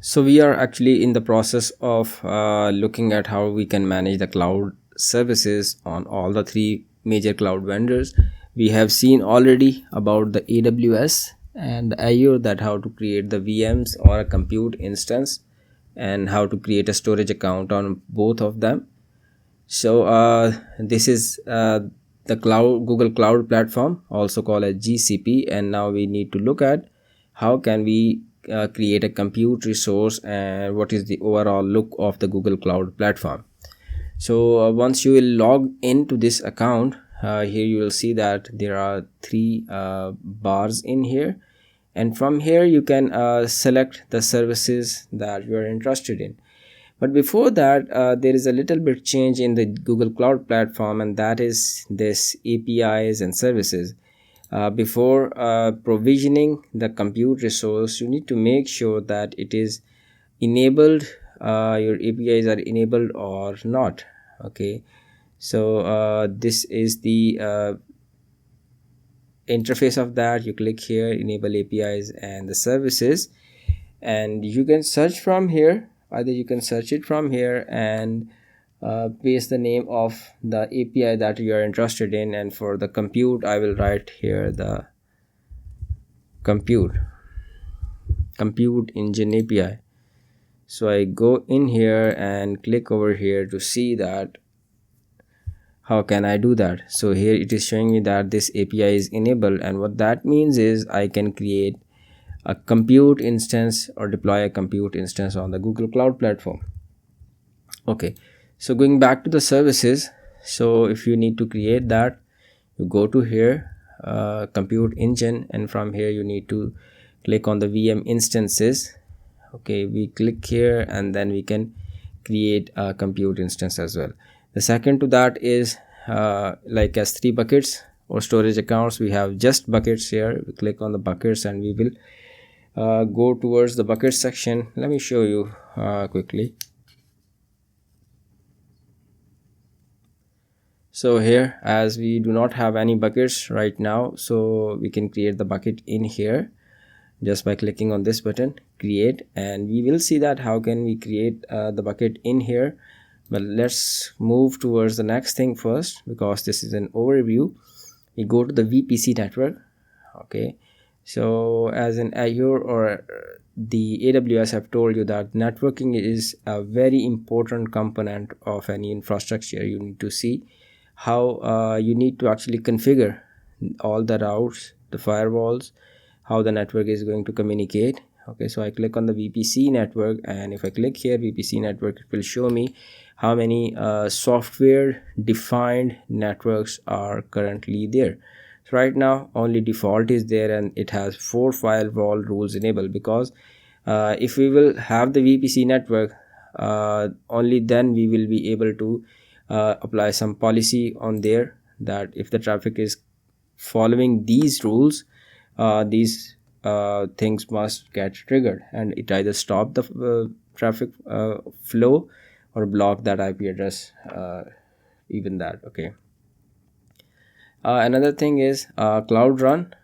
So we are actually in the process of looking at how we can manage the cloud services on all the three major cloud vendors. We have seen already about the AWS and the Azure, that how to create the VMs or a compute instance, and how to create a storage account on both of them. So this is the cloud Google Cloud Platform, also called as GCP, and now we need to look at how can we create a compute resource and what is the overall look of the Google Cloud Platform. So once you will log into this account, here you will see that there are three bars in here, and from here you can select the services that you are interested in. But before that, there is a little bit change in the Google Cloud Platform, and that is this APIs and services. Before provisioning the compute resource, you need to make sure that it is enabled, your APIs are enabled or not. Okay, so this is the interface of that. You click here, enable APIs and the services, and you can search from here. Either you can search it from here and paste the name of the API that you are interested in, and for the compute I will write here the compute engine API. So I go in here and click over here to see that how can I do that. So here it is showing me that this API is enabled, and what that means is I can create a compute instance or deploy a compute instance on the Google Cloud Platform. Okay, so going back to the services, so if you need to create that, you go to here, compute engine, and from here you need to click on the VM instances. Okay, we click here and then we can create a compute instance as well. The second to that is like as three buckets or storage accounts. We have just buckets here. We click on the buckets and we will go towards the bucket section. Let me show you quickly. So here, as we do not have any buckets right now, so we can create the bucket in here just by clicking on this button, create, and we will see that how can we create the bucket in here. But let's move towards the next thing first, because this is an overview. We go to the VPC network. Okay, so as in Azure or the AWS have told you that networking is a very important component of any infrastructure. You need to see how you need to actually configure all the routes, the firewalls, how the network is going to communicate. Okay, so I click on the VPC network, and if I click here VPC network, it will show me how many software defined networks are currently there. So right now only default is there, and it has 4 firewall rules enabled, because if we will have the VPC network, only then we will be able to apply some policy on there, that if the traffic is following these rules, these things must get triggered, and it either stop the traffic flow or block that IP address, even that. Okay, another thing is Cloud Run.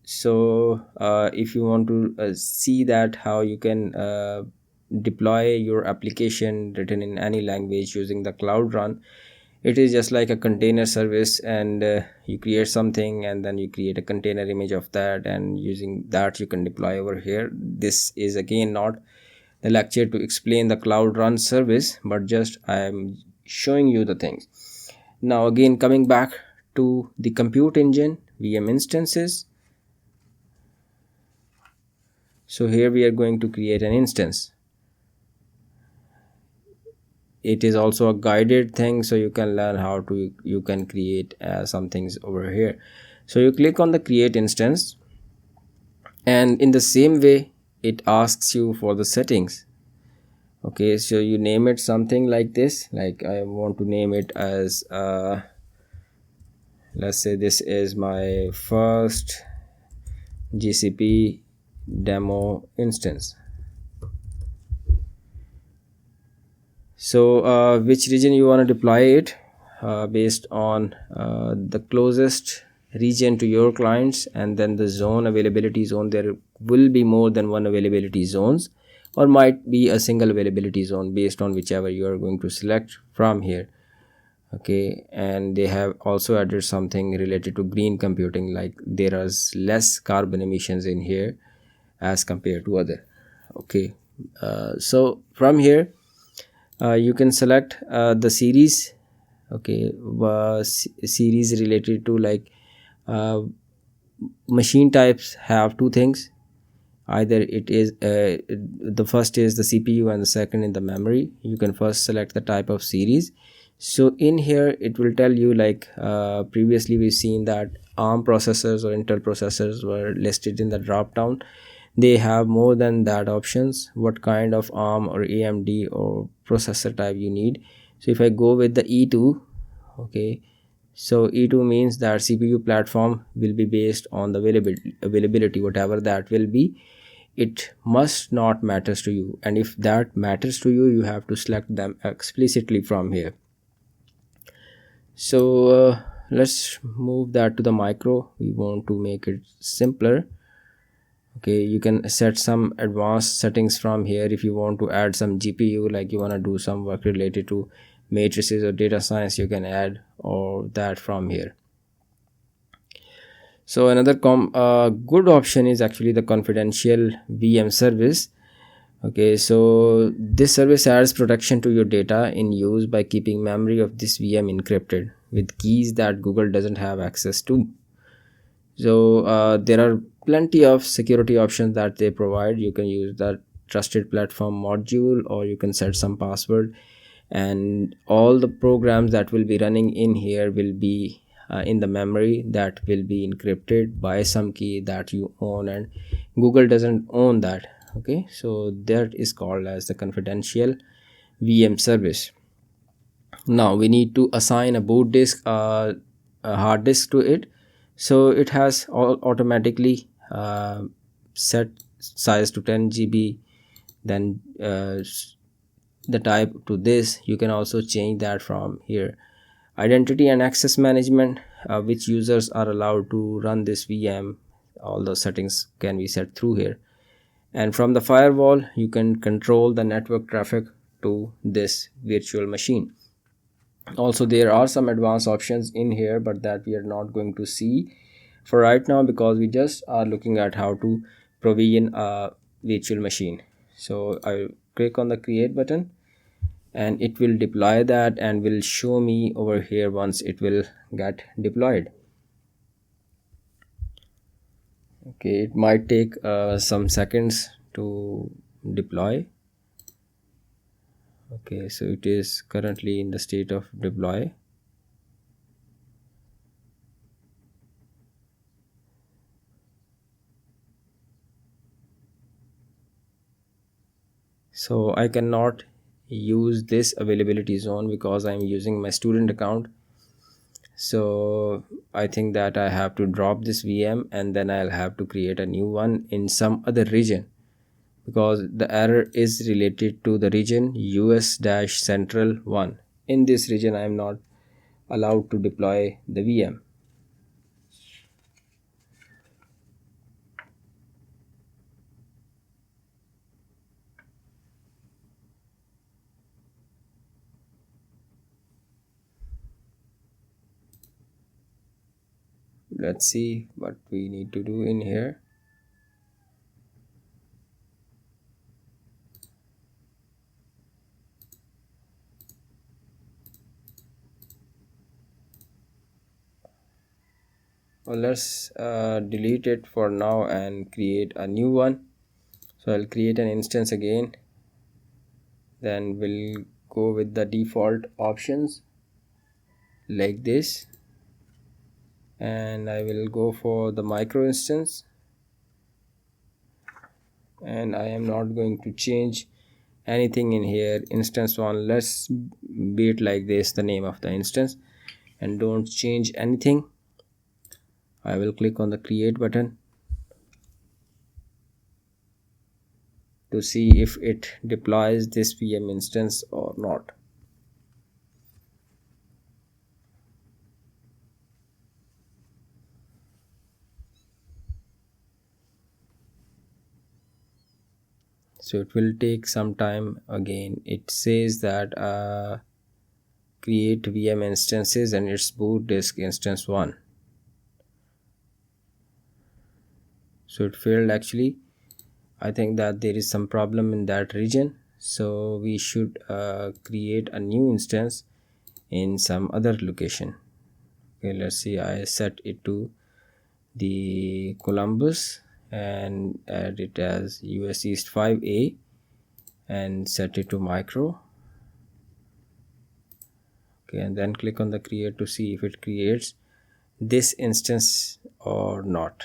So if you want to see that how you can deploy your application written in any language using the Cloud Run, it is just like a container service, and you create something and then you create a container image of that, and using that you can deploy over here. This is again not the lecture to explain the Cloud Run service, but just I am showing you the things. Now again, coming back to the compute engine, VM instances. So here we are going to create an instance. It is also a guided thing, so you can learn how to you can create some things over here. So you click on the create instance, and in the same way it asks you for the settings. Okay, so you name it something like this, like I want to name it as let's say this is my first GCP demo instance. So which region you want to deploy it, based on the closest region to your clients, and then the zone, availability zone they're will be more than one availability zones, or might be a single availability zone based on whichever you are going to select from here. Okay, and they have also added something related to green computing, like there is less carbon emissions in here as compared to other. Okay, so from here you can select the series. Okay, series related to like uh, machine types have two things. Either it is the first is the CPU and the second in the memory. You can first select the type of series. So in here it will tell you, like previously we've seen that ARM processors or Intel processors were listed in the drop down. They have more than that options, what kind of ARM or AMD or processor type you need. So if I go with the E2, okay, so E2 means that CPU platform will be based on the availability, whatever that will be. It must not matters to you, and if that matters to you, you have to select them explicitly from here. So let's move that to the micro. We want to make it simpler. Okay, you can set some advanced settings from here. If you want to add some GPU, like you want to do some work related to matrices or data science, you can add or that from here. So another good option is actually the confidential VM service. Okay, so this service adds protection to your data in use by keeping memory of this VM encrypted with keys that Google doesn't have access to. So there are plenty of security options that they provide. You can use the trusted platform module, or you can set some password, and all the programs that will be running in here will be in the memory that will be encrypted by some key that you own, and Google doesn't own that. Okay, so that is called as the confidential VM service. Now we need to assign a boot disk, a hard disk to it. So it has automatically set size to 10 GB. Then the type to this, you can also change that from here. Identity and access management, which users are allowed to run this VM, all the settings can be set through here. And from the firewall, you can control the network traffic to this virtual machine. Also, there are some advanced options in here, but that we are not going to see for right now, because we just are looking at how to provision a virtual machine. So I click on the create button, and it will deploy that and will show me over here once it will get deployed. Okay, it might take some seconds to deploy. Okay, so it is currently in the state of deploy. So I cannot use this availability zone because I'm using my student account. So I think that I have to drop this VM, and then I'll have to create a new one in some other region, because the error is related to the region US-Central 1. In this region, I am not allowed to deploy the VM. Let's see what we need to do in here. Well, let's delete it for now and create a new one. So I'll create an instance again, then we'll go with the default options like this, and I will go for the micro instance, and I am not going to change anything in here. Instance one, let's be it like this, the name of the instance, and don't change anything. I will click on the create button to see if it deploys this VM instance or not. So it will take some time. Again, it says that create VM instances and it's boot disk instance 1. So it failed actually. I think that there is some problem in that region, so we should create a new instance in some other location. Okay, let's see, I set it to the Columbus and add it as US East 5A and set it to micro. Okay, and then click on the create to see if it creates this instance or not.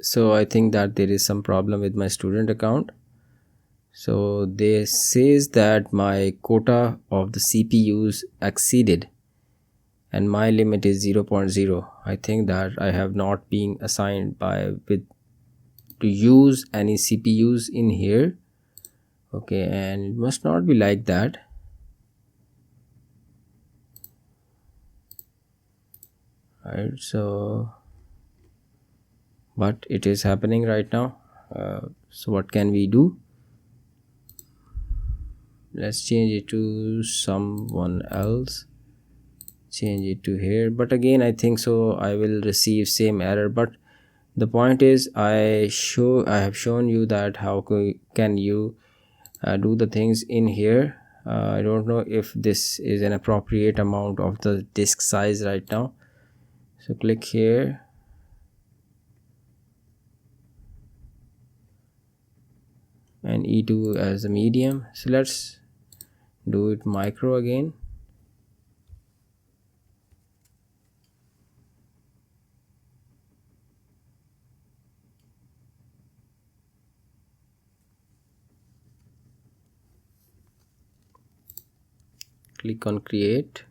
So I think that there is some problem with my student account. So they says that my quota of the CPUs exceeded and my limit is 0.0. I think that I have not been assigned by with to use any CPUs in here. Okay, and it must not be like that. Right, so but it is happening right now. So what can we do? Let's change it to someone else, change it to here. But again, I think so I will receive same error. But the point is I have shown you that how can you do the things in here. I don't know if this is an appropriate amount of the disk size right now. So click here and E2 as a medium. So let's do it micro again. Click on create.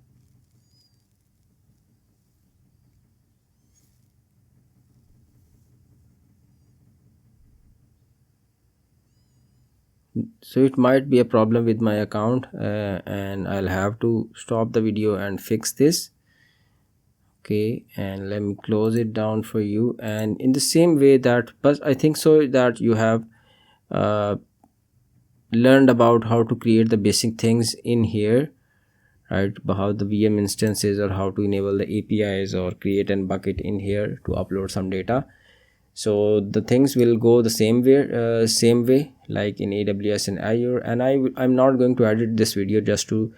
So it might be a problem with my account and I'll have to stop the video and fix this. Okay, and let me close it down for you. And in the same way that, but I think so that you have uh, learned about how to create the basic things in here, right? How the VM instances or how to enable the APIs or create a bucket in here to upload some data. So the things will go the same way like in AWS and Azure. And I'm not going to edit this video, just to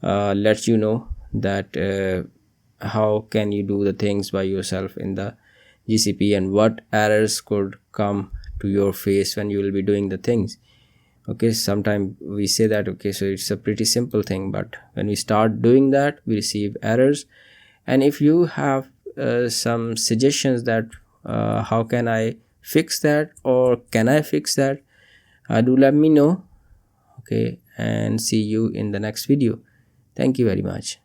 let you know that how can you do the things by yourself in the GCP and what errors could come to your face when you will be doing the things. Okay, sometimes we say that okay, so it's a pretty simple thing, but when we start doing that we receive errors. And if you have some suggestions that how can I fix that or can I fix that, do let me know. Okay, and see you in the next video. Thank you very much.